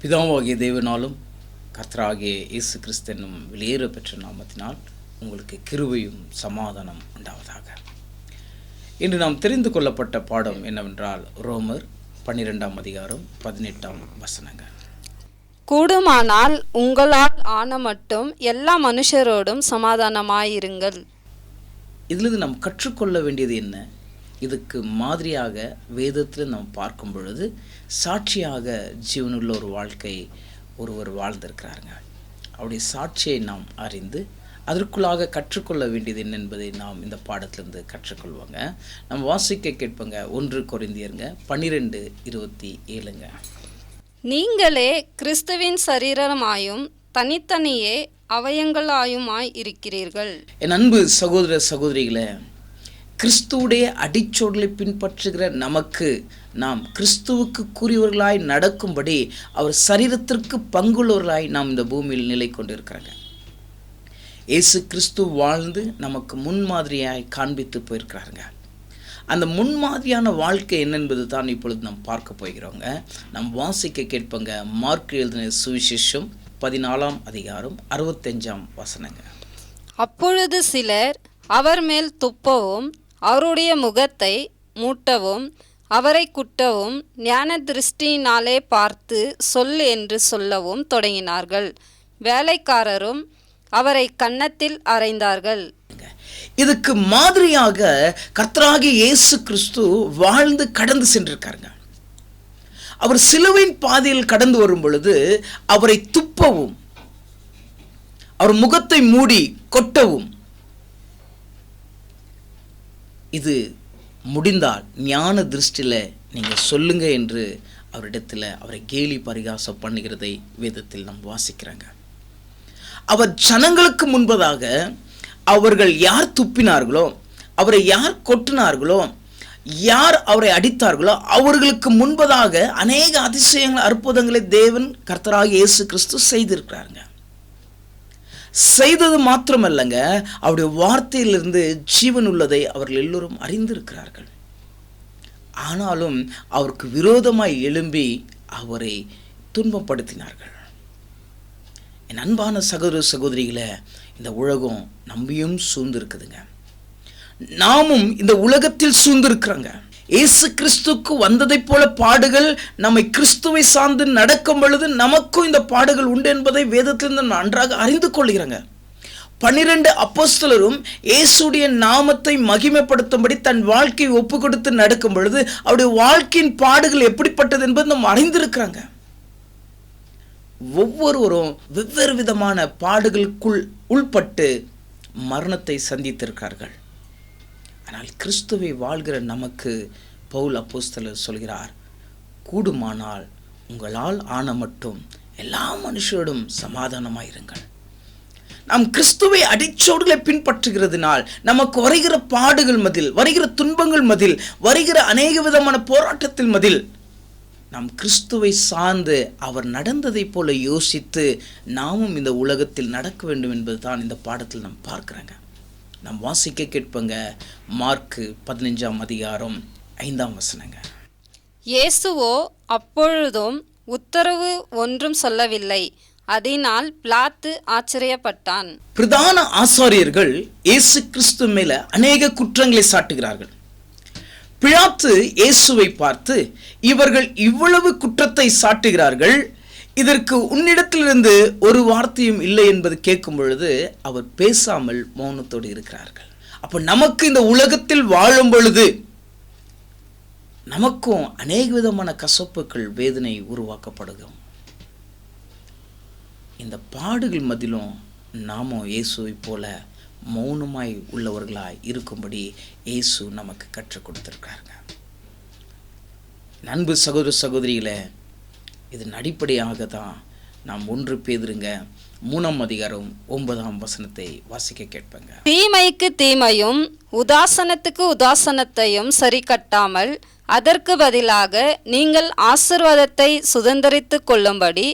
பிதாவாகிய தேவனாலும் கர்த்தராகிய இயேசு கிறிஸ்து என்னும் வெளியேற பெற்ற நாமத்தினால் உங்களுக்கு கிருபையும் சமாதானம் உண்டாவதாக. இன்று நாம் தெரிந்து கொள்ளப்பட்ட பாடம் என்னவென்றால் ரோமர் 12ஆம் அதிகாரம் 18ஆம் வசனங்கள். கூடுமானால் உங்களால் ஆன மட்டும் எல்லா மனுஷரோடும் சமாதானமாயிருங்கள். இதிலிருந்து நாம் கற்றுக்கொள்ள வேண்டியது என்ன? இதுக்கு மாதிரியாக வேதத்தில் நாம் பார்க்கும் பொழுது சாட்சியாக ஜீவனுள்ள ஒரு வாழ்க்கை ஒருவர் வாழ்ந்திருக்கிறாருங்க. அவருடைய சாட்சியை நாம் அறிந்து அதற்குள்ளாக கற்றுக்கொள்ள வேண்டியது என்ன என்பதை நாம் இந்த பாடத்திலிருந்து கற்றுக்கொள்வாங்க. நம்ம வாசிக்க கேட்போங்க. 1 கொரிந்தியருங்க 12:27. நீங்களே கிறிஸ்துவின் சரீரமாயும் தனித்தனியே அவயங்களாயுமாய் இருக்கிறீர்கள். என் அன்பு சகோதர சகோதரிகளே, கிறிஸ்துவுடைய அடிச்சோடலை பின்பற்றுகிற நமக்கு நாம் கிறிஸ்துவுக்கு கூறியவர்களாய் நடக்கும்படி அவர் சரீரத்திற்கு பங்குள்ளவர்களாய் நாம் இந்த பூமியில் நிலை கொண்டிருக்கிறாங்க. இயேசு கிறிஸ்து வாழ்ந்து நமக்கு முன்மாதிரியாய் காண்பித்து போயிருக்கிறாருங்க. அந்த முன்மாதிரியான வாழ்க்கை என்னென்பது தான் இப்பொழுது நாம் பார்க்க போகிறோங்க. நாம் வாசிக்க கேட்போங்க. மார்க் எழுதின சுவிசேஷம் 14ஆம் அதிகாரம் 65ஆம் வசனங்க. அப்பொழுது சிலர் அவர் மேல் துப்பவும் அவருடைய முகத்தை மூட்டவும் அவரை குட்டவும் ஞான திருஷ்டியினாலே பார்த்து சொல் என்று சொல்லவும் தொடங்கினார்கள். வேலைக்காரரும் அவரை கன்னத்தில் அறைந்தார்கள். இதுக்கு மாதிரியாக கர்த்தராகிய இயேசு கிறிஸ்து வாழ்ந்து கடந்து சென்றிருக்காருங்க. அவர் சிலுவையின் பாதையில் கடந்து வரும் பொழுது அவரை துப்பவும் அவர் முகத்தை மூடி கொட்டவும், இது முடிந்தால் ஞான திருஷ்டியில் நீங்கள் சொல்லுங்க என்று அவரிடத்தில் அவரை கேலி பரிகாசம் பண்ணுகிறதை வேதத்தில் நாம் வாசிக்கிறாங்க. அவர் ஜனங்களுக்கு முன்பதாக அவர்கள் யார் துப்பினார்களோ, அவரை யார் கொட்டினார்களோ, யார் அவரை அடித்தார்களோ அவர்களுக்கு முன்பதாக அநேக அதிசயங்கள் அற்புதங்களை தேவன் கர்த்தராகிய இயேசு கிறிஸ்து செய்திருக்கிறாருங்க. செய்தது மாத்திரமல்லங்க, அவருடைய வார்த்தையிலிருந்து ஜீவன் உள்ளதை அவர்கள் எல்லோரும் அறிந்திருக்கிறார்கள். ஆனாலும் அவருக்கு விரோதமாய் எழும்பி அவரை துன்பப்படுத்தினார்கள். என் அன்பான சகோதர சகோதரிகளை, இந்த உலகம் நம்பியும் சூழ்ந்திருக்குதுங்க. நாமும் இந்த உலகத்தில் சூழ்ந்திருக்கிறோங்க. இயேசு கிறிஸ்துக்கு வந்ததை போல பாடுகள் நம்மை கிறிஸ்துவை சார்ந்து நடக்கும் பொழுது நமக்கும் இந்த பாடுகள் உண்டு என்பதை வேதத்திலிருந்து நன்றாக அறிந்து கொள்கிறோங்க. 12 அப்போஸ்தலரும் இயேசுடைய நாமத்தை மகிமைப்படுத்தும்படி தன் வாழ்க்கையை ஒப்பு கொடுத்து நடக்கும் பொழுது அவருடைய வாழ்க்கையின் பாடுகள் எப்படிப்பட்டது என்பது நம்ம அறிந்திருக்கிறாங்க. ஒவ்வொருவரும் வெவ்வேறு விதமான பாடுகளுக்குள் உள்பட்டு மரணத்தை சந்தித்திருக்கிறார்கள். ஆனால் கிறிஸ்துவை வாழ்கிற நமக்கு பவுல் அப்போஸ்தலர் சொல்கிறார், கூடுமானால் உங்களால் ஆன மட்டும் எல்லா மனுஷரோடும் சமாதானமாயிருங்கள். நாம் கிறிஸ்துவை அடிச்சோடுகளை பின்பற்றுகிறதுனால் நமக்கு வருகிற பாடுகள் மதில், வருகிற துன்பங்கள் மதில், வருகிற அநேக விதமான போராட்டத்தில் மதில் நாம் கிறிஸ்துவை சார்ந்து அவர் நடந்ததை போல யோசித்து நாமும் இந்த உலகத்தில் நடக்க வேண்டும் என்பது தான் இந்த பாடத்தில் நாம் பார்க்குறாங்க. நாம் வாசிக்க கேட்போங்க. மார்க் 15ஆம் அதிகாரம் 5ஆம் வசனங்க. இயேசுவோ அப்பொழுதும் உத்தரவு ஒன்றும் சொல்லவில்லை. அதனால் பிலாத்து ஆச்சரியப்பட்டான். பிரதான ஆசாரியர்கள் இயேசு கிறிஸ்து மேல அநேக குற்றங்களை சாட்டுகிறார்கள். பிலாத்து இயேசுவை பார்த்து, இவர்கள் இவ்வளவு குற்றத்தை சாட்டுகிறார்கள், இதற்கு உன்னிடத்திலிருந்து ஒரு வார்த்தையும் இல்லை என்பது கேட்கும் பொழுது அவர் பேசாமல் மௌனத்தோடு இருக்கிறார்கள். அப்ப நமக்கு இந்த உலகத்தில் வாழும் பொழுது நமக்கும் அநேக விதமான கசப்புகள், வேதனை உருவாக்கப்படுகும். இந்த பாடுகள் மத்தியிலும் நாமும் இயேசுவை போல மௌனமாய் உள்ளவர்களாய் இருக்கும்படி இயேசு நமக்கு கற்றுக் கொடுத்திருக்காருங்க. அன்பு சகோதர சகோதரிகளே, இதன் அடிப்படையாக தான் நாம் 1 பேதுருங்க 3ஆம் அதிகாரம் 9ஆம் வசனத்தை வாசிக்க கேட்பேங்க. தீமைக்கு தீமையும் உதாசனத்துக்கு உதாசனத்தையும் சரி கட்டாமல் அதற்கு பதிலாக நீங்கள் ஆசீர்வாதத்தை சுதந்தரித்து கொள்ளும்படி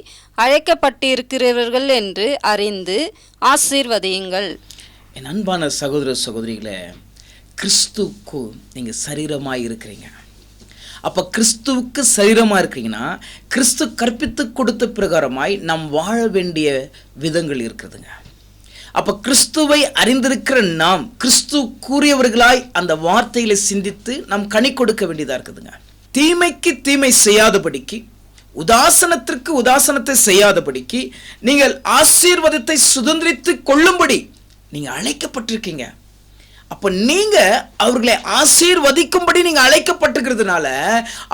அழைக்கப்பட்டிருக்கிறீர்கள் என்று அறிந்து ஆசீர்வதியுங்கள். என் அன்பான சகோதர சகோதரிகளே, கிறிஸ்துக்கு நீங்கள் சரீரமாய் இருக்கிறீங்க. அப்போ கிறிஸ்துவுக்கு சரீரமாக இருக்கீங்கன்னா கிறிஸ்து கற்பித்து கொடுத்த பிரகாரமாய் நாம் வாழ வேண்டிய விதங்கள் இருக்குதுங்க. அப்போ கிறிஸ்துவை அறிந்திருக்கிற நாம் கிறிஸ்து கூறியவர்களாய் அந்த வார்த்தைகளை சிந்தித்து நாம் கனி கொடுக்க வேண்டியதாக இருக்குதுங்க. தீமைக்கு தீமை செய்யாதபடிக்கு, உதாசனத்திற்கு உதாசனத்தை செய்யாதபடிக்கு நீங்கள் ஆசீர்வாதத்தை சுதந்திரித்து கொள்ளும்படி நீங்கள் அழைக்கப்பட்டிருக்கீங்க. அப்போ நீங்கள் அவர்களை ஆசீர்வதிக்கும்படி நீங்கள் அழைக்கப்பட்டிருக்கிறதுனால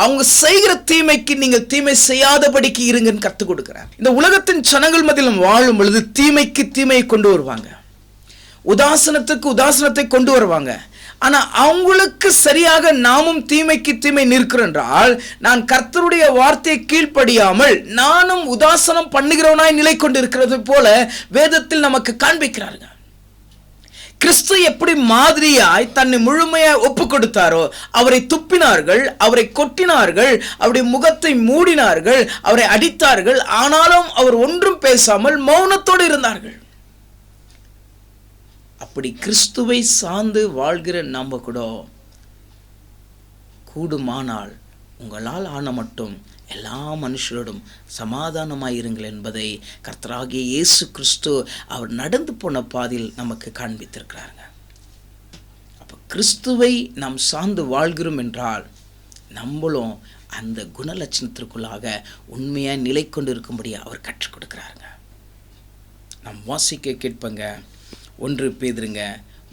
அவங்க செய்கிற தீமைக்கு நீங்கள் தீமை செய்யாதபடிக்கு இருங்கன்னு கற்றுக் கொடுக்குறார். இந்த உலகத்தின் ஜனங்கள் மத்தியில் வாழும் பொழுது தீமைக்கு தீமையை கொண்டு வருவாங்க, உதாசனத்துக்கு உதாசனத்தை கொண்டு வருவாங்க. ஆனால் அவங்களுக்கு சரியாக நாமும் தீமைக்கு தீமை நிற்கிறோம் என்றால், நான் கர்த்தருடைய வார்த்தையை கீழ்ப்படியாமல் நானும் உதாசனம் பண்ணுகிறவனாய் நிலை கொண்டு இருக்கிறது போல வேதத்தில் நமக்கு காண்பிக்கிறார்கள். கிறிஸ்து எப்படி மாதிரியாய் தன்னை முழுமையாய் ஒப்பு கொடுத்தாரோ, அவரை துப்பினார்கள், அவரை கொட்டினார்கள், அவருடைய முகத்தை மூடினார்கள், அவரை அடித்தார்கள். ஆனாலும் அவர் ஒன்றும் பேசாமல் மௌனத்தோடு இருந்தார்கள். அப்படி கிறிஸ்துவை சார்ந்து வாழ்கிற நம்ம கூட கூடுமானால் உங்களால் ஆன மட்டும் எல்லா மனுஷரோடும் சமாதானமாயிருங்கள் என்பதை கர்த்தராகிய இயேசு கிறிஸ்து அவர் நடந்து போன பாதையில் நமக்கு காண்பித்திருக்கிறாருங்க. அப்போ கிறிஸ்துவை நாம் சார்ந்து வாழ்கிறோம் என்றால் நம்மளும் அந்த குணலட்சணத்திற்குள்ளாக உண்மையாக நிலை கொண்டு இருக்கும்படி அவர் கற்றுக் கொடுக்குறாருங்க. நாம் வாசிக்க கேட்பங்க. 1 பேதுருங்க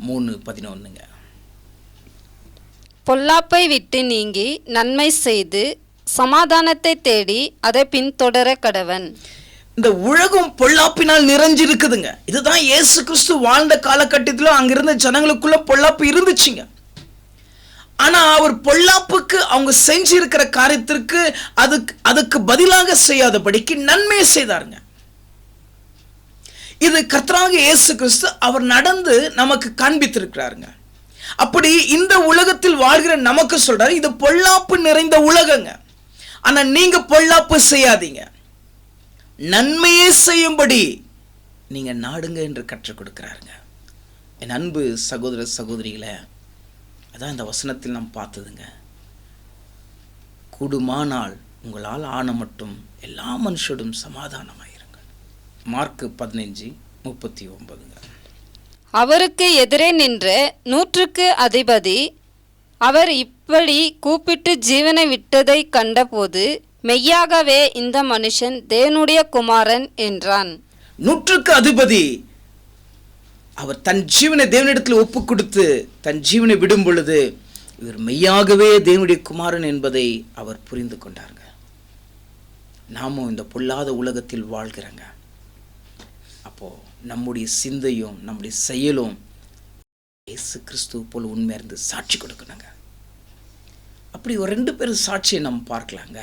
3:11. பொல்லாப்பை விட்டு நீங்கி நன்மை செய்து சமாதானத்தை தேடி அதை பின்தொடர கடவன். இந்த உலகம் பொல்லாப்பினால் நிறைஞ்சிருக்குதுங்க. இதுதான் இயேசு கிறிஸ்து வாழ்ந்த காலகட்டத்திலும் அங்கிருந்த ஜனங்களுக்குள்ள பொல்லாப்பு இருந்துச்சுங்க. ஆனா அவர் பொல்லாப்புக்கு அவங்க செஞ்சிருக்கிற காரியத்திற்கு அதுக்கு பதிலாக செய்யாதபடிக்கு நன்மையை செய்தாருங்க. இது கர்த்தராகிய இயேசு கிறிஸ்து அவர் நடந்து நமக்கு காண்பித்திருக்கிறாருங்க. அப்படி இந்த உலகத்தில் வாழ்கிற நமக்கு சொல்றாரு, இது பொல்லாப்பு நிறைந்த உலகங்க. ஆனா நீங்க பொல்லாப்பு செய்யாதீங்க, நன்மையே செய்யும்படி நீங்க நாடுங்க என்று கற்றுக் கொடுக்கிறாருங்க. என் அன்பு சகோதர சகோதரிகளை, அதான் இந்த வசனத்தில் நாம் பார்த்ததுங்க. கூடுமானால் உங்களால் ஆன மட்டும் எல்லா மனுஷரும் சமாதானமாயிருங்கள். மார்க் 15:39. அவருக்கு எதிரே நின்ற 100க்கு அதிபதி அவர் இப்படி கூப்பிட்டு ஜீவனை விட்டதை கண்டபோது, மெய்யாகவே இந்த மனுஷன் தேவனுடைய குமாரன் என்றான். 100க்கு அதிபதி அவர் தன் ஜீவனை தேவனிடத்தில் ஒப்பு கொடுத்து தன் ஜீவனை விடும் பொழுது இவர் மெய்யாகவே தேவனுடைய குமாரன் என்பதை அவர் புரிந்து கொண்டாருங்க. நாமும் இந்த பொல்லாத உலகத்தில் வாழ்கிறோங்க. அப்போ நம்முடைய சிந்தையும் நம்முடைய செயலும் இயேசு கிறிஸ்துவ போல் உண்மையாக இருந்து சாட்சி கொடுக்கணுங்க. அப்படி ஒரு 2 பேர் சாட்சியை நம்ம பார்க்கலாங்க.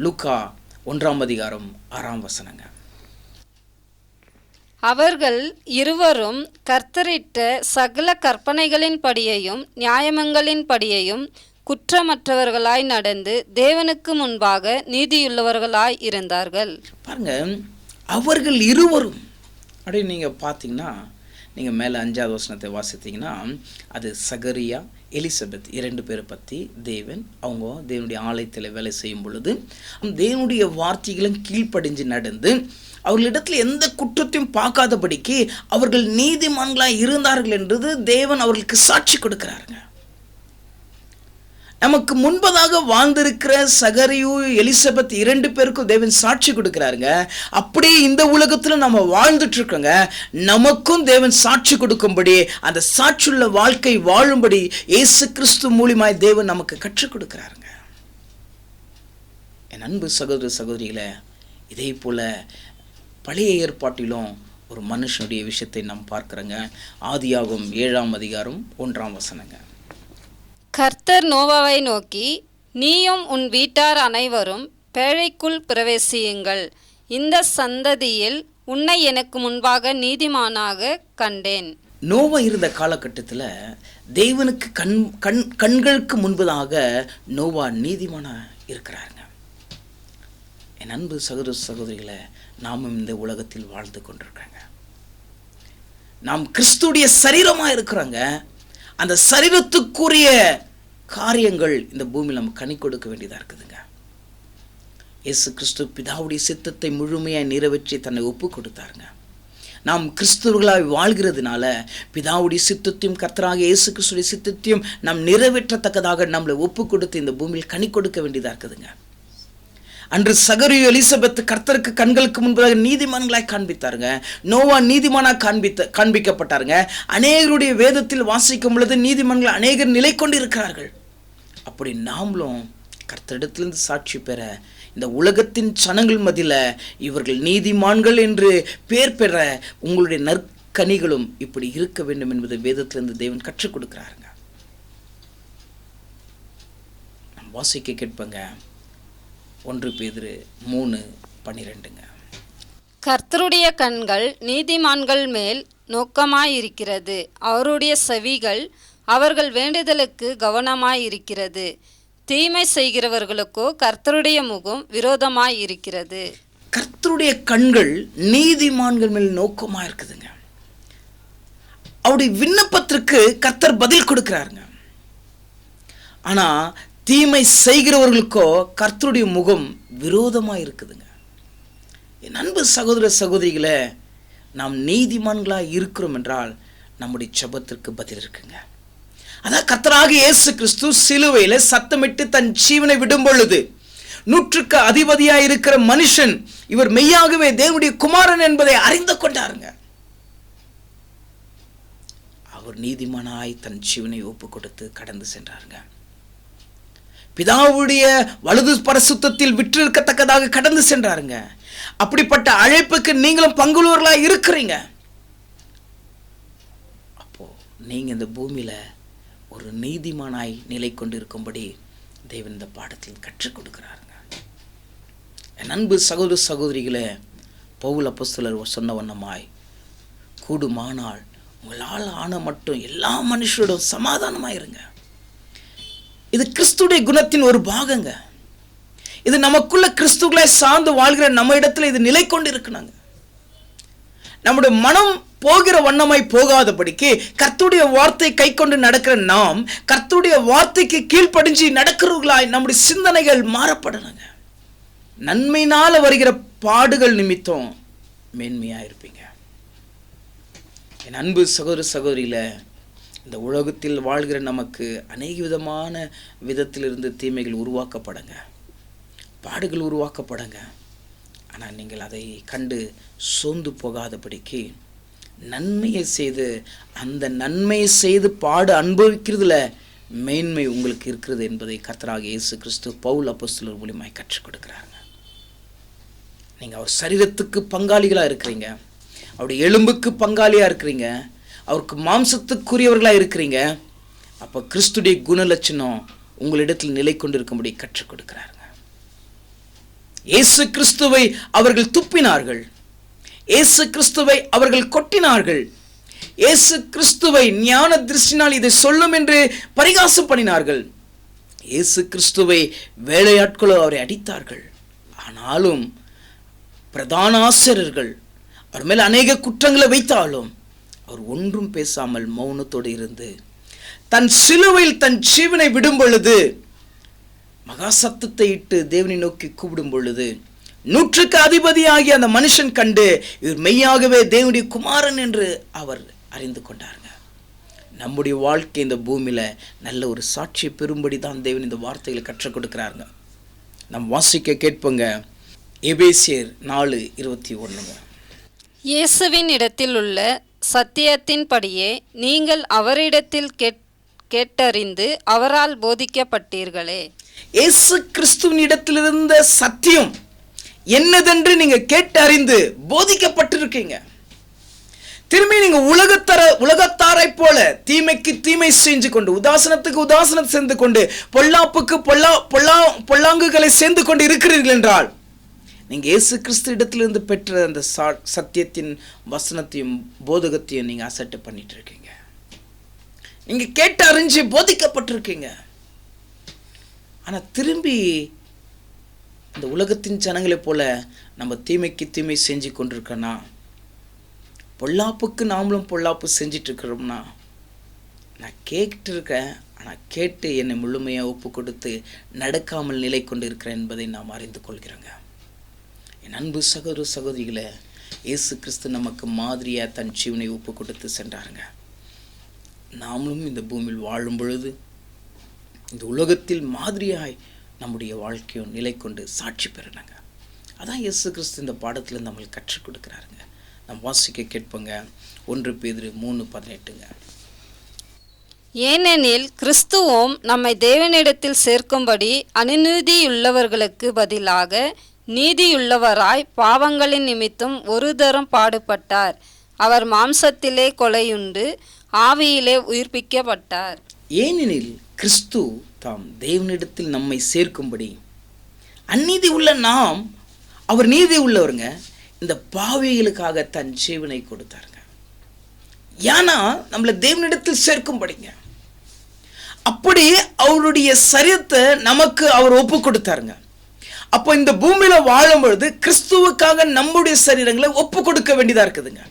லூக்கா 1:6. அவர்கள் இருவரும் கர்த்தரிட்ட சகல கற்பனைகளின் படியையும் நியாயமங்களின் படியையும் குற்றமற்றவர்களாய் நடந்து தேவனுக்கு முன்பாக நீதியுள்ளவர்களாய் இருந்தார்கள். பாருங்க, அவர்கள் இருவரும் அப்படின்னு நீங்கள் பார்த்தீங்கன்னா, நீங்கள் மேலே 5வது வசனத்தை வாசித்தீங்கன்னா, அது சகரியா எலிசபெத் 2 பேரை பற்றி அவங்க தேவனுடைய ஆலயத்தில் வேலை செய்யும் பொழுது தேவனுடைய வார்த்தைகளும் கீழ்ப்படிஞ்சு நடந்து அவர்களிடத்தில் எந்த குற்றத்தையும் பார்க்காதபடிக்கு அவர்கள் நீதிமான்களாய் இருந்தார்கள் என்றது தேவன் அவர்களுக்கு சாட்சி கொடுக்கிறாருங்க. நமக்கு முன்பதாக வாழ்ந்திருக்கிற சகரியு எலிசபெத் 2 பேருக்கும் தேவன் சாட்சி கொடுக்கிறாருங்க. அப்படியே இந்த உலகத்தில் நம்ம வாழ்ந்துட்டு இருக்கோங்க. நமக்கும் தேவன் சாட்சி கொடுக்கும்படி, அந்த சாட்சியுள்ள வாழ்க்கை வாழும்படி இயேசு கிறிஸ்து மூலமாய் தேவன் நமக்கு கற்றுக் கொடுக்கிறாருங்க. என் அன்பு சகோதர சகோதரிகளை, இதே போல பழைய ஏற்பாட்டிலும் ஒரு மனுஷனுடைய விஷயத்தை நாம் பார்க்கிறோங்க. ஆதியாகமம் 7:1. கர்த்தர் நோவாவை நோக்கி, நீயும் உன் வீட்டார் அனைவரும் பேழைக்குள் பிரவேசியுங்கள். இந்த சந்ததியில் உன்னை எனக்கு முன்பாக நீதிமானாக கண்டேன். நோவா இருந்த காலகட்டத்தில் தேவனுக்கு கண்களுக்கு முன்பதாக நோவா நீதிமானா இருக்கிறாருங்க. என் அன்பு சகோதர சகோதரிகளை, நாமும் இந்த உலகத்தில் வாழ்ந்து கொண்டிருக்கிறோங்க. நாம் கிறிஸ்துடைய சரீரமாக இருக்கிறோங்க. அந்த சரீரத்துக்குரிய காரியங்கள் இந்த பூமியில் நம்ம கனி கொடுக்க வேண்டியதாக இருக்குதுங்க. இயேசு கிறிஸ்து பிதாவுடைய சித்தத்தை முழுமையாக நிறைவேற்றி தன்னை ஒப்பு கொடுத்தாருங்க. நாம் கிறிஸ்துவர்களாய் வாழ்கிறதுனால பிதாவுடைய சித்தத்தையும் கர்த்தராகிய இயேசு கிறிஸ்துடைய சித்தத்தையும் நாம் நிறைவேற்றத்தக்கதாக நம்மளை ஒப்பு கொடுத்து இந்த பூமியில் கனி கொடுக்க வேண்டியதாக இருக்குதுங்க. அன்று சகரி எலிசபெத் கர்த்தருக்கு கண்களுக்கு முன்பதாக நீதிமான்களாய் காண்பித்தாருங்க. நோவா நீதிமானாக காண்பிக்கப்பட்டாருங்க. அநேகருடைய வேதத்தில் வாசிக்கும் பொழுது நீதிமான்கள் அநேகர் நிலை கொண்டு இருக்கிறார்கள். அப்படி நாமளும் கர்த்தரிடத்திலிருந்து சாட்சி பெற இந்த உலகத்தின் சனங்கள் மத்தியில் இவர்கள் நீதிமான்கள் என்று பேர் பெற உங்களுடைய நற்கனிகளும் இப்படி இருக்க வேண்டும் என்பதை வேதத்திலிருந்து தேவன் கற்றுக் கொடுக்கிறாருங்க. நாம் வாசிக்க கேட்பங்க 1 பேதுரு 3:12. கர்த்தருடைய கண்கள் நீதிமான்கள் மேல் நோக்கமாயிருக்கிறது, அவருடைய செவிகள் அவர்கள் வேண்டுதலுக்கு கவனமாயிருக்கிறது. தீமை செய்கிறவர்களுக்கோ கர்த்தருடைய முகம் விரோதமாயிருக்கிறது. கர்த்தருடைய கண்கள் நீதிமான்கள் மேல் நோக்கமாக இருக்குதுங்க. அவருடைய விண்ணப்பத்திற்கு கர்த்தர் பதில் கொடுக்கிறாருங்க. ஆனால் தீமை செய்கிறவர்களுக்கோ கர்த்தருடைய முகம் விரோதமாக இருக்குதுங்க. என் அன்பு சகோதர சகோதரிகளை, நாம் நீதிமான்களாக இருக்கிறோம் என்றால் நம்முடைய ஜெபத்திற்கு பதில் இருக்குங்க. அதான் கர்த்தராகிய இயேசு கிறிஸ்து சிலுவையில் சத்தமிட்டு தன் ஜீவனை விடும் பொழுது 100க்கு அதிபதியாக இருக்கிற மனுஷன் இவர் மெய்யாகவே தேவனுடைய குமாரன் என்பதை அறிந்து கொண்டாருங்க. அவர் நீதிமானாய் தன் ஜீவனை ஒப்பு கொடுத்து கடந்து சென்றாருங்க. பிதாவுடைய வலது பரிசுத்தத்தில் விற்றிருக்கத்தக்கதாக கடந்து சென்றாருங்க. அப்படிப்பட்ட அழைப்புக்கு நீங்களும் பங்குள்ளவர்களாக இருக்கிறீங்க. அப்போ நீங்க இந்த பூமியில ஒரு நீதிமானாய் நிலை கொண்டு இருக்கும்படி தேவன் இந்த பாடத்தில் கற்றுக் கொடுக்கிறாருங்க. என் அன்பு சகோதர சகோதரிகளே, பவுல் அப்போஸ்தலர் சொன்ன வண்ணமாய் கூடுமானால் உங்களால் ஆன மட்டும் எல்லா மனுஷரோடும் சமாதானமாயிருங்க. இது கிறிஸ்துடைய குணத்தின் ஒரு பாகங்க. இது நமக்குள்ள கிறிஸ்துக்களை சார்ந்து வாழ்கிற நம்ம இடத்துல இது நிலை கொண்டு இருக்கணுங்க. நம்முடைய மனம் போகிற வண்ணமாய் போகாதபடிக்கு கர்த்தருடைய வார்த்தை கை கொண்டு நடக்கிற நாம் கர்த்தருடைய வார்த்தைக்கு கீழ்ப்படிஞ்சு நடக்கிறவர்களாய் நம்முடைய சிந்தனைகள் மாறப்படணுங்க. நன்மையினால வருகிற பாடுகள் நிமித்தம் மேன்மையா இருப்பீங்க. என் அன்பு சகோதர சகோதரியில, இந்த உலகத்தில் வாழ்கிற நமக்கு அநேக விதமான விதத்திலிருந்து தீமைகள் உருவாக்கப்படுங்க, பாடுகள் உருவாக்கப்படுங்க. ஆனால் நீங்கள் அதை கண்டு சோர்ந்து போகாதபடிக்கு நன்மையை செய்து அந்த நன்மையை செய்து பாடு அனுபவிக்கிறதுல மேன்மை உங்களுக்கு இருக்கிறது என்பதை கர்த்தராகிய இயேசு கிறிஸ்து பவுல் அப்போஸ்தலர் மூலமாய் கற்றுக் கொடுக்கிறாங்க. நீங்கள் அவர் சரீரத்துக்கு பங்காளிகளாக இருக்கிறீங்க, அவருடைய எலும்புக்கு பங்காளியாக இருக்கிறீங்க, அவருக்கு மாம்சத்துக்குரியவர்களாக இருக்கிறீங்க. அப்போ கிறிஸ்துடைய குணலட்சணம் உங்களிடத்தில் நிலை கொண்டிருக்கும்படி கற்றுக் கொடுக்கிறாருங்க. இயேசு கிறிஸ்துவை அவர்கள் துப்பினார்கள், இயேசு கிறிஸ்துவை அவர்கள் கொட்டினார்கள், இயேசு கிறிஸ்துவை ஞான திருஷ்டினால் இதை சொல்லும் என்று பரிகாசம் பண்ணினார்கள், இயேசு கிறிஸ்துவை வேலையாட்களோ அவரை அடித்தார்கள். ஆனாலும் பிரதான ஆசிரியர்கள் அவர் மேல் அநேக குற்றங்களை வைத்தாலும் அவர் ஒன்றும் பேசாமல் மௌனத்தோடு இருந்து தன் சிலுவையில் தன் ஜீவனை விடும் பொழுது, மகா சத்தத்தை இட்டு தேவனை நோக்கி கூப்பிடும் பொழுது 100க்கு அதிபதியாகிய அந்த மனுஷன் கண்டு இவர் மெய்யாகவே தேவனுடைய குமாரன் என்று அவர் அறிந்து கொண்டாருங்க. நம்முடைய வாழ்க்கை இந்த பூமியில நல்ல ஒரு சாட்சியை பெறும்படி தான் தேவன் இந்த வார்த்தைகளை கற்றுக் கொடுக்கிறாருங்க. நம் வாசிக்க கேட்போங்க. எபேசியர் 4:21. இயேசுவின் இடத்தில் உள்ள சத்தியத்தின்படியே நீங்கள் அவரிடத்தில் கேட்டறிந்து அவரால் போதிக்கப்பட்டீர்களே. இயேசு கிறிஸ்துவின் இடத்திலிருந்த சத்தியம் என்னதென்று நீங்க கேட்டு அறிந்து போதிக்கப்பட்டிருக்கீங்க. திரும்பி நீங்க உலகத்தாரை போல தீமைக்கு தீமை செஞ்சு கொண்டு, உதாசனத்துக்கு உதாசனம் சேர்ந்து கொண்டு, பொல்லாப்புக்கு பொல்லாங்குகளை சேர்ந்து கொண்டு இருக்கிறீர்கள் என்றால் நீங்க இயேசு கிறிஸ்து இடத்திலிருந்து பெற்ற அந்த சத்தியத்தின் வசனத்தையும் போதகத்தையும் நீங்க அசட்டை பண்ணிட்டு இருக்கீங்க. நீங்க கேட்டு அறிஞ்சு போதிக்கப்பட்டிருக்கீங்க. ஆனா திரும்பி இந்த உலகத்தின் ஜனங்களை போல நம்ம தீமைக்கு தீமை செஞ்சு கொண்டிருக்கோன்னா, பொல்லாப்புக்கு நாமளும் பொல்லாப்பு செஞ்சிட்டு இருக்கிறோம்னா, நான் கேட்டு இருக்கேன் ஆனால் கேட்டு என்னை முழுமையாக ஒப்பு கொடுத்து நடக்காமல் நிலை கொண்டு இருக்கிறேன் என்பதை நாம் அறிந்து கொள்கிறோங்க. என் அன்பு சகோதர சகோதரிகளை, இயேசு கிறிஸ்து நமக்கு மாதிரியாக தன் ஜீவனை ஒப்பு கொடுத்து சென்றாருங்க. நாமளும் இந்த பூமியில் வாழும் பொழுது இந்த உலகத்தில் மாதிரியாய் நம்முடைய வாழ்க்கையும் நிலை கொண்டு சாட்சி பெறணுங்க. அதான் இயேசு கிறிஸ்து இந்த பாடத்தில் நம்மளுக்கு கற்றுக் கொடுக்குறாருங்க. நம்ம வாசிக்க கேட்போங்க. 1 பேதுரு 3:18. ஏனெனில் கிறிஸ்துவும் நம்மை தேவனிடத்தில் சேர்க்கும்படி அநீதியுள்ளவர்களுக்கு பதிலாக நீதியுள்ளவராய் பாவங்களின் நிமித்தம் ஒரு தரம் பாடுபட்டார். அவர் மாம்சத்திலே கொலையுண்டு ஆவியிலே உயிர்ப்பிக்கப்பட்டார். ஏனெனில் கிறிஸ்து தாம் தேவனிடத்தில் நம்மை சேர்க்கும்படி அநீதி உள்ள நாம், அவர் நீதி உள்ளவருங்க, இந்த பாவிகளுக்காக தன் ஜீவனை கொடுத்தாருங்க. ஏன்னா நம்மளை தேவனிடத்தில் சேர்க்கும்படிங்க. அப்படி அவருடைய சரீரத்தை நமக்கு அவர் ஒப்பு கொடுத்தாருங்க. அப்போ இந்த பூமியில வாழும் பொழுது கிறிஸ்துவுக்காக நம்முடைய சரீரங்களை ஒப்பு கொடுக்க வேண்டியதா இருக்குதுங்க.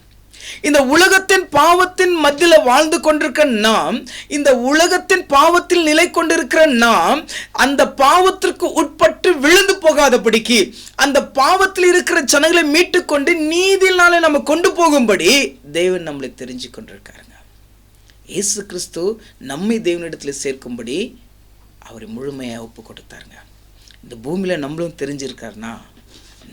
இந்த உலகத்தின் பாவத்தின் மத்தியில் வாழ்ந்து கொண்டிருக்கிற நாம், இந்த உலகத்தின் பாவத்தில் நிலை கொண்டிருக்கிற நாம், அந்த பாவத்திற்கு உட்பட்டு விழுந்து போகாதபடிக்கு அந்த பாவத்தில் இருக்கிற ஜனங்களை மீட்டு கொண்டு நீதியினாலே நம்ம கொண்டு போகும்படி தேவன் நம்மளை தெரிஞ்சு கொண்டிருக்காருங்க. இயேசு கிறிஸ்து நம்மை தேவனிடத்தில் சேர்க்கும்படி அவரை முழுமையாக ஒப்பு கொடுத்தாருங்க. இந்த பூமியில் நம்மளும் தெரிஞ்சிருக்காருன்னா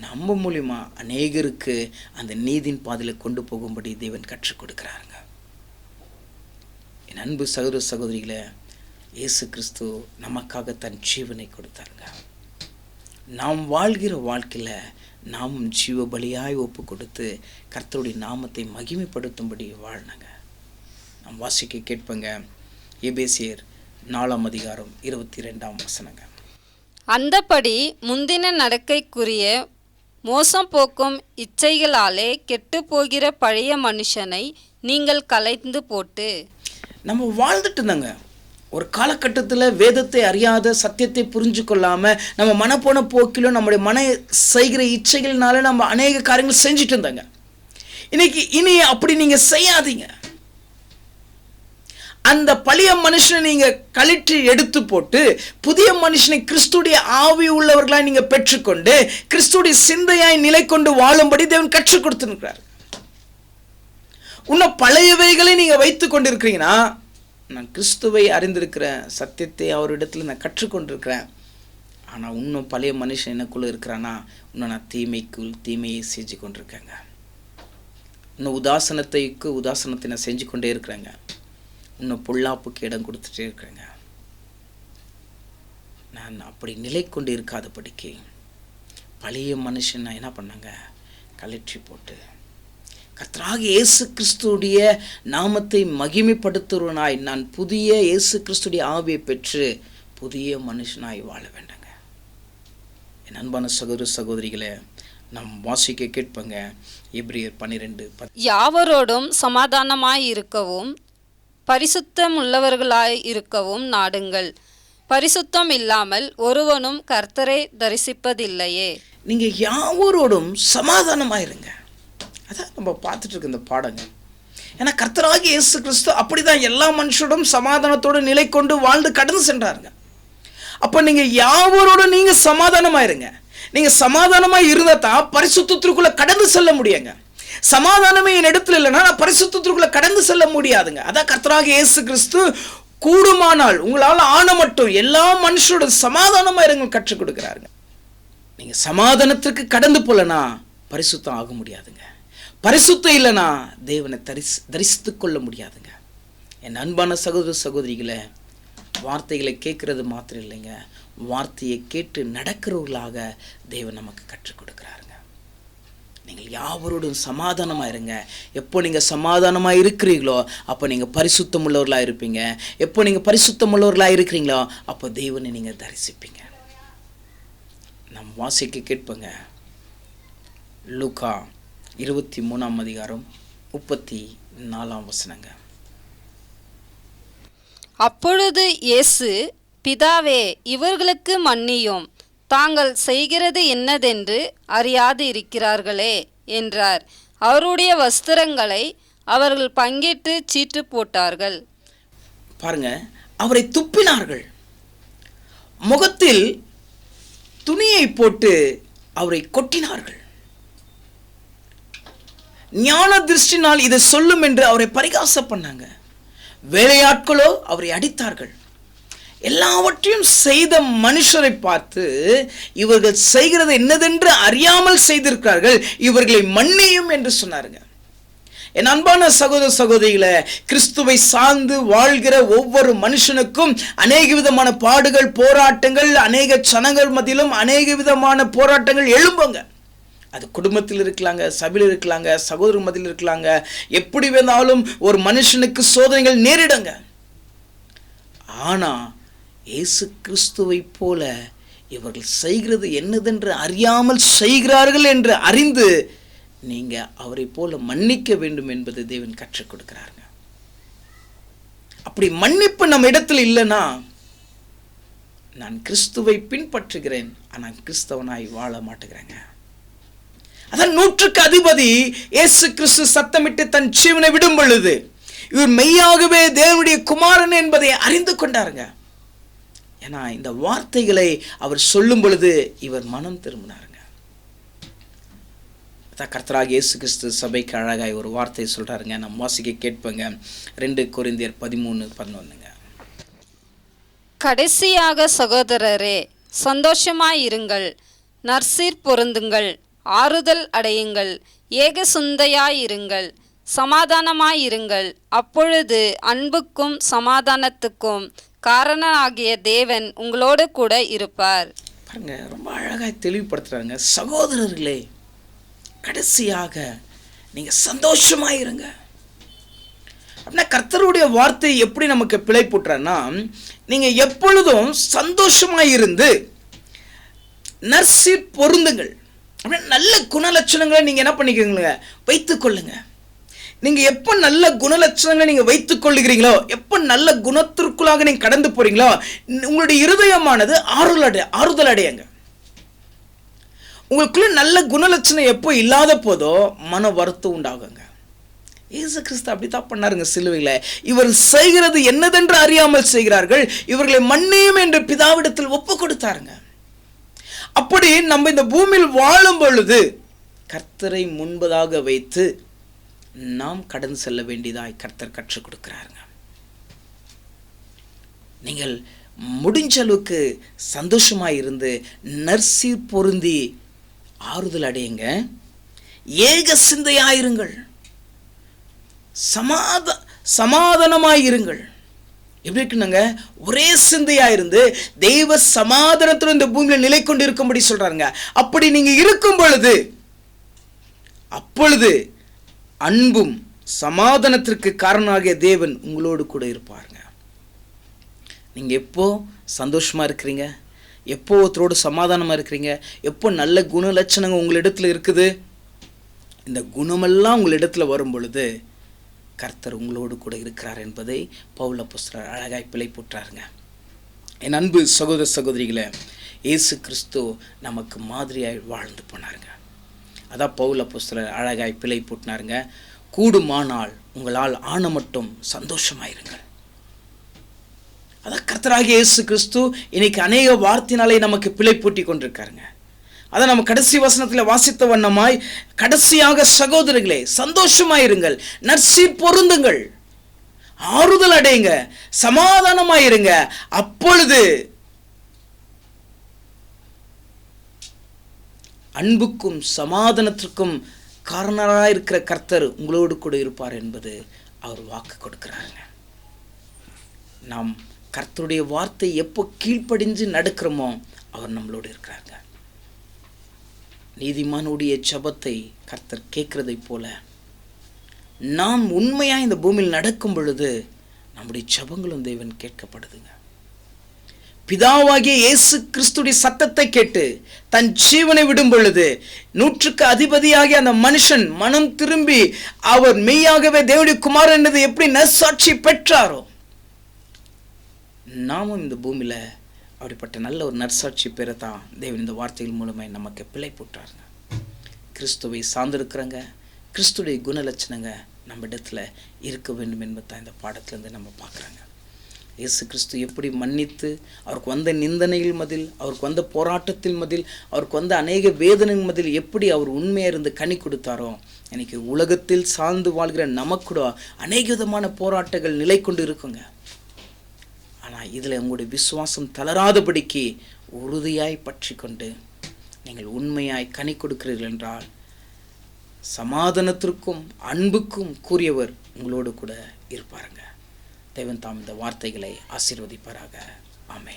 நம்ம மூலிமா அநேகருக்கு அந்த நீதியின் பாதையில் கொண்டு போகும்படி தேவன் கற்றுக் கொடுக்கிறாருங்க. என் அன்பு சகோதர சகோதரிகளை, இயேசு கிறிஸ்து நமக்காக தன் ஜீவனை கொடுத்தாருங்க. நாம் வாழ்கிற வாழ்க்கையில் நாமும் ஜீவ பலியாய் ஒப்பு கொடுத்து கர்த்தருடைய நாமத்தை மகிமைப்படுத்தும்படி வாழ்னாங்க. நாம் வாசிக்க கேட்பங்க. எபேசியர் 4:22. அந்தபடி முந்தின நடக்கைக்குரிய மோசம் போக்கும் இச்சைகளாலே கெட்டு போகிற பழைய மனுஷனை நீங்கள் கலைந்து போட்டு. நம்ம வாழ்ந்துட்டு இருந்தாங்க ஒரு காலகட்டத்தில் வேதத்தை அறியாத, சத்தியத்தை புரிஞ்சு கொள்ளாமல் நம்ம மனப்போன போக்கிலும் நம்முடைய மன செய்கிற இச்சைகள்னால நம்ம அநேக காரியங்கள் செஞ்சுட்டு இருந்தாங்க. இனி அப்படி நீங்கள் செய்யாதீங்க. அந்த பழைய மனுஷனை நீங்க கழற்றி எடுத்து போட்டு புதிய மனுஷனை கிறிஸ்துடைய ஆவி உள்ளவர்களாய் நீங்க பெற்றுக்கொண்டு கிறிஸ்துடைய சிந்தையாய் நிலை கொண்டு வாழும்படி தேவன் கற்றுக் கொடுத்திருக்கிறார். இன்னும் பழையவைகளை நீங்க வைத்து கொண்டிருக்கிறீங்கன்னா, நான் கிறிஸ்துவை அறிந்திருக்கிறேன், சத்தியத்தை அவரிடத்துல நான் கற்றுக்கொண்டிருக்கிறேன், ஆனா இன்னும் பழைய மனுஷன் எனக்குள்ள இருக்கிறானா, இன்னும் நான் தீமையை செஞ்சு கொண்டிருக்கேங்க. இன்னும் உதாசனத்தை நான் செஞ்சு கொண்டே இருக்கிறேங்க. இன்னும் பொல்லாப்புக்கு இடம் கொடுத்துட்டே இருக்கிறேங்க. நான் அப்படி நிலை கொண்டு இருக்காதபடிக்கு பழைய மனுஷன் நான் என்ன பண்ணாங்க, கழற்றி போட்டு கர்த்தராகிய இயேசு கிறிஸ்துடைய நாமத்தை மகிமைப்படுத்துவனாய் நான் புதிய இயேசு கிறிஸ்துடைய ஆவியை பெற்று புதிய மனுஷனாய் வாழ வேண்டாங்க. என் அன்பான சகோதர சகோதரிகளை, நாம் வாசிக்க கேட்பங்க. எபிரேயர் 12:10. யாவரோடும் சமாதானமாய் இருக்கவும் பரிசுத்தம் உள்ளவர்களாய் இருக்கவும் நாடுங்கள். பரிசுத்தம் இல்லாமல் ஒருவனும் கர்த்தரை தரிசிப்பதில்லையே. நீங்க யாவரோடும் சமாதானமாயிருங்க. அதான் நம்ம பார்த்துட்டு இருக்க இந்த பாடங்க. ஏன்னா கர்த்தராகிய இயேசு கிறிஸ்து அப்படிதான் எல்லா மனுஷரோடும் சமாதானத்தோடு நிலை கொண்டு வாழ்ந்து கடந்து சென்றாருங்க. அப்ப நீங்க யாவரோடும் நீங்க சமாதானமாயிருங்க. நீங்க சமாதானமா இருந்தா தான் பரிசுத்தத்திற்குள்ள கடந்து செல்ல முடியுங்க. சமாதானமே என் இடத்துல இல்லைன்னா நான் பரிசுத்தத்திற்குள்ள கடந்து செல்ல முடியாதுங்க. அதான் கர்த்தராகிய இயேசு கிறிஸ்து கூடுமானால் உங்களால் ஆன மட்டும் எல்லா மனுஷரோட சமாதானமா இருங்க கற்றுக் கொடுக்கிறாருங்க. நீங்க சமாதானத்திற்கு கடந்து போலனா பரிசுத்தம் ஆக முடியாதுங்க. பரிசுத்தம் இல்லைனா தேவனை தரிசித்துக் கொள்ள முடியாதுங்க. என் அன்பான சகோதர சகோதரிகளை, வார்த்தைகளை கேட்கறது மாத்திரம் இல்லைங்க, வார்த்தையை கேட்டு நடக்கிறவர்களாக தேவன் நமக்கு கற்றுக் கொடுக்கிறாருங்க. நீங்கள் யாவரோடும் சமாதானமாக இருங்க. எப்போ நீங்கள் சமாதானமாக இருக்கிறீங்களோ அப்போ நீங்கள் பரிசுத்தம் உள்ளவர்களாக இருப்பீங்க. எப்போ நீங்கள் பரிசுத்தம் உள்ளவர்களாக இருக்கிறீங்களோ அப்போ தேவனை நீங்கள் தரிசிப்பீங்க. நம் வாசிக்க கேட்பங்க. லூக்கா 23:34. அப்பொழுது இயேசு, பிதாவே, இவர்களுக்கு மன்னியும், தாங்கள் செய்கிறது என்னதென்று அறியாது இருக்கிறார்களே என்றார். அவருடைய வஸ்திரங்களை அவர்கள் பங்கிட்டு சீட்டு போட்டார்கள். பாருங்க, அவரை துப்பினார்கள். முகத்தில் துணியை போட்டு அவரை கொட்டினார்கள். ஞான திருஷ்டினால் இதை சொல்லும் என்று அவரை பரிகாசம் பண்ணாங்க. வேலையாட்களோ அவரை அடித்தார்கள். எல்லாவற்றையும் செய்த மனுஷரை பார்த்து இவர்கள் செய்கிறது என்னதென்று அறியாமல் செய்திருக்கிறார்கள், இவர்களை மன்னியும் என்று சொன்னாருங்க. என் அன்பான சகோதர சகோதரிகளை, கிறிஸ்துவை சார்ந்து வாழ்கிற ஒவ்வொரு மனுஷனுக்கும் அநேக விதமான பாடுகள், போராட்டங்கள், அநேக சனங்கள் மத்தியிலும் அநேக விதமான போராட்டங்கள் எழும்புங்க. அது குடும்பத்தில் இருக்கலாங்க, சபையில் இருக்கலாங்க, சகோதர மத்தியில் இருக்கலாங்க. எப்படி வேணாலும் ஒரு மனுஷனுக்கு சோதனைகள் நேரிடுங்க. ஆனா இயேசு கிறிஸ்துவை போல இவர்கள் செய்கிறது என்னதென்று அறியாமல் செய்கிறார்கள் என்று அறிந்து நீங்க அவரை போல மன்னிக்க வேண்டும் என்பது தேவன் கற்றுக் கொடுக்கிறாருங்க. அப்படி மன்னிப்பு நம்ம இடத்துல இல்லைன்னா, நான் கிறிஸ்துவை பின்பற்றுகிறேன் ஆனால் கிறிஸ்தவனாய் வாழ மாட்டேங்கிறேங்க. அதான் 100க்கு அதிபதி இயேசு கிறிஸ்து சத்தமிட்டு தன் ஜீவனை விடும் பொழுது இவர் மெய்யாகவே தேவனுடைய குமாரன் என்பதை அறிந்து கொண்டாருங்க. ஏன்னா இந்த வார்த்தைகளை அவர் சொல்லும் பொழுது இவர் மனம் திரும்பினாருங்க. கர்த்தராகிய இயேசு கிறிஸ்து சபைக்கு அழகாய் ஒரு வார்த்தை சொல்றாருங்க. நம்ம வாசிக்க கேட்பங்க. 2 கொரிந்தியர் 13:11. கடைசியாக சகோதரரே, சந்தோஷமாயிருங்கள், நற்சீர் பொருந்துங்கள், ஆறுதல் அடையுங்கள், ஏக சிந்தையாயிருங்கள், சமாதானமாயிருங்கள். அப்பொழுது அன்புக்கும் சமாதானத்துக்கும் காரணனாகிய தேவன் உங்களோடு கூட இருப்பார். பாருங்க, ரொம்ப அழகாய் தெளிவுபடுத்துறாங்க. சகோதரர்களே, கடைசியாக நீங்க சந்தோஷமாயிருங்க. அப்படின்னா கர்த்தருடைய வார்த்தை எப்படி நமக்கு பிழை போட்டுறன்னா, நீங்க எப்பொழுதும் சந்தோஷமாயிருந்து நற்சீர் பொருந்துங்கள். அப்படின்னா நல்ல குணலட்சணங்களை நீங்க என்ன பண்ணிக்கோங்க, வைத்துக் கொள்ளுங்க. நீங்க எப்ப நல்ல குணலட்சணங்களை நீங்க வைத்துக் கொள்ளுகிறீங்களோ, எப்ப நல்ல குணத்திற்குள்ளாக நீங்க கடந்து போறீங்களோ, உங்களுடைய இருதயமானது ஆறுதல் அடையுங்க. உங்களுக்குள்ள நல்ல குணலட்சணம் எப்போ இல்லாத போதோ மன வருத்தம் உண்டாகுங்க. இயேசு கிறிஸ்து அப்படித்தான் பண்ணாருங்க சிலுவையில. இவர் செய்கிறது என்னதென்று அறியாமல் செய்கிறார்கள், இவர்களை மன்னியும் என்று பிதாவிடத்தில் ஒப்பு கொடுத்தாருங்க. அப்படி நம்ம இந்த பூமியில் வாழும் பொழுது கர்த்தரை முன்பதாக வைத்து நாம் கடந்து செல்ல வேண்டியதாய் கர்த்தர் கற்றுக் கொடுக்கிறாருங்க. நீங்கள் முடிஞ்ச அளவுக்கு சந்தோஷமாய் இருந்து நற்சீர் பொருந்தி ஆறுதல் அடையுங்க, ஏக சிந்தையாயிருங்கள், சமாதானமாயிருங்கள். எப்படி இருக்குன்னாங்க, ஒரே சிந்தையா இருந்து தெய்வ சமாதானத்துடன் இந்த பூமியில நிலை கொண்டு இருக்கும்படி சொல்றாங்க. அப்படி நீங்க இருக்கும் பொழுது அப்பொழுது அன்பும் சமாதானத்திற்கு காரணமாகிய தேவன் உங்களோடு கூட இருப்பாருங்க. நீங்க எப்போ சந்தோஷமா இருக்கிறீங்க, எப்போ ஒருத்தரோடு சமாதானமா இருக்கிறீங்க, எப்போ நல்ல குணலட்சணங்கள் உங்களிடத்துல இருக்குது, இந்த குணமெல்லாம் உங்களிடத்துல வரும் பொழுது கர்த்தர் உங்களோடு கூட இருக்கிறார் என்பதை பவுல் அப்போஸ்தலர் அழகாய் பிழை போட்டாருங்க. என் அன்பு சகோதர சகோதரிகளை, இயேசு கிறிஸ்து நமக்கு மாதிரியாய் வாழ்ந்து போனாருங்க. அதான் பவுல் அப்போஸ்தலர் அழகாய் பிழை போட்டினாருங்க. கூடுமானால் உங்களால் ஆன மட்டும் சந்தோஷமாயிருங்கள். அதான் கர்த்தராகிய இயேசு கிறிஸ்து இன்னைக்கு அநேக வார்த்தையினாலே நமக்கு பிழை பூட்டி கொண்டிருக்காருங்க. அதை நம்ம கடைசி வசனத்தில் வாசித்த வண்ணமாய், கடைசியாக சகோதரர்களே சந்தோஷமாயிருங்கள், நற்சீர் பொருந்துங்கள், ஆறுதல் அடையுங்க, சமாதானமாயிருங்க. அப்பொழுது அன்புக்கும் சமாதானத்திற்கும் காரணராக இருக்கிற கர்த்தர் உங்களோடு கூட இருப்பார் என்பது அவர் வாக்கு கொடுக்கிறாருங்க. நாம் கர்த்தருடைய வார்த்தை எப்போ கீழ்ப்படிஞ்சு நடக்கிறோமோ அவர் நம்மளோடு இருக்கிறாருங்க. நீதிமானுடைய ஜெபத்தை கர்த்தர் கேட்கிறதை போல நாம் உண்மையா இந்த பூமியில் நடக்கும் பொழுது நம்முடைய ஜெபங்களும் தேவன் கேட்கப்படுதுங்க. பிதாவாகிய இயேசு கிறிஸ்துடைய சத்தத்தை கேட்டு தன் ஜீவனை விடும் பொழுது 100க்கு அதிபதியாகிய அந்த மனுஷன் மனம் திரும்பி அவர் மெய்யாகவே தேவனுடைய குமாரன் என்பதை எப்படி நற்சாட்சி பெற்றாரோ, நாமும் இந்த பூமியில அப்படிப்பட்ட நல்ல ஒரு நற்சாட்சி பெறத்தான் தேவன் இந்த வார்த்தைகள் மூலமாக நமக்கு பிழை போட்டாருங்க. கிறிஸ்துவை சார்ந்திருக்கிறங்க, கிறிஸ்துடைய குணலட்சணங்க நம்ம இடத்துல இருக்க வேண்டும் என்பது தான் இந்த பாடத்திலேருந்து நம்ம பார்க்குறாங்க. இயேசு கிறிஸ்து எப்படி மன்னித்து அவருக்கு வந்த நிந்தனையில் மதில், அவருக்கு வந்த போராட்டத்தில் மதில், அவருக்கு வந்த அநேக வேதனை மதில் எப்படி அவர் உண்மையாக இருந்து கனி கொடுத்தாரோ, இன்னைக்கு உலகத்தில் சார்ந்து வாழ்கிற நமக்கூட அநேக விதமான போராட்டங்கள் நிலை கொண்டு இருக்குங்க. ஆனால் இதில் உங்களுடைய விசுவாசம் தளராதபடிக்கு உறுதியாய் பற்றி கொண்டு நீங்கள் உண்மையாய் கனி கொடுக்கிறீர்கள் என்றால் சமாதானத்திற்கும் அன்புக்கும் கூறியவர் உங்களோடு கூட இருப்பாருங்க. தேவன் தாம் இந்த வார்த்தைகளை ஆசீர்வதிப்பாராக. ஆமென்.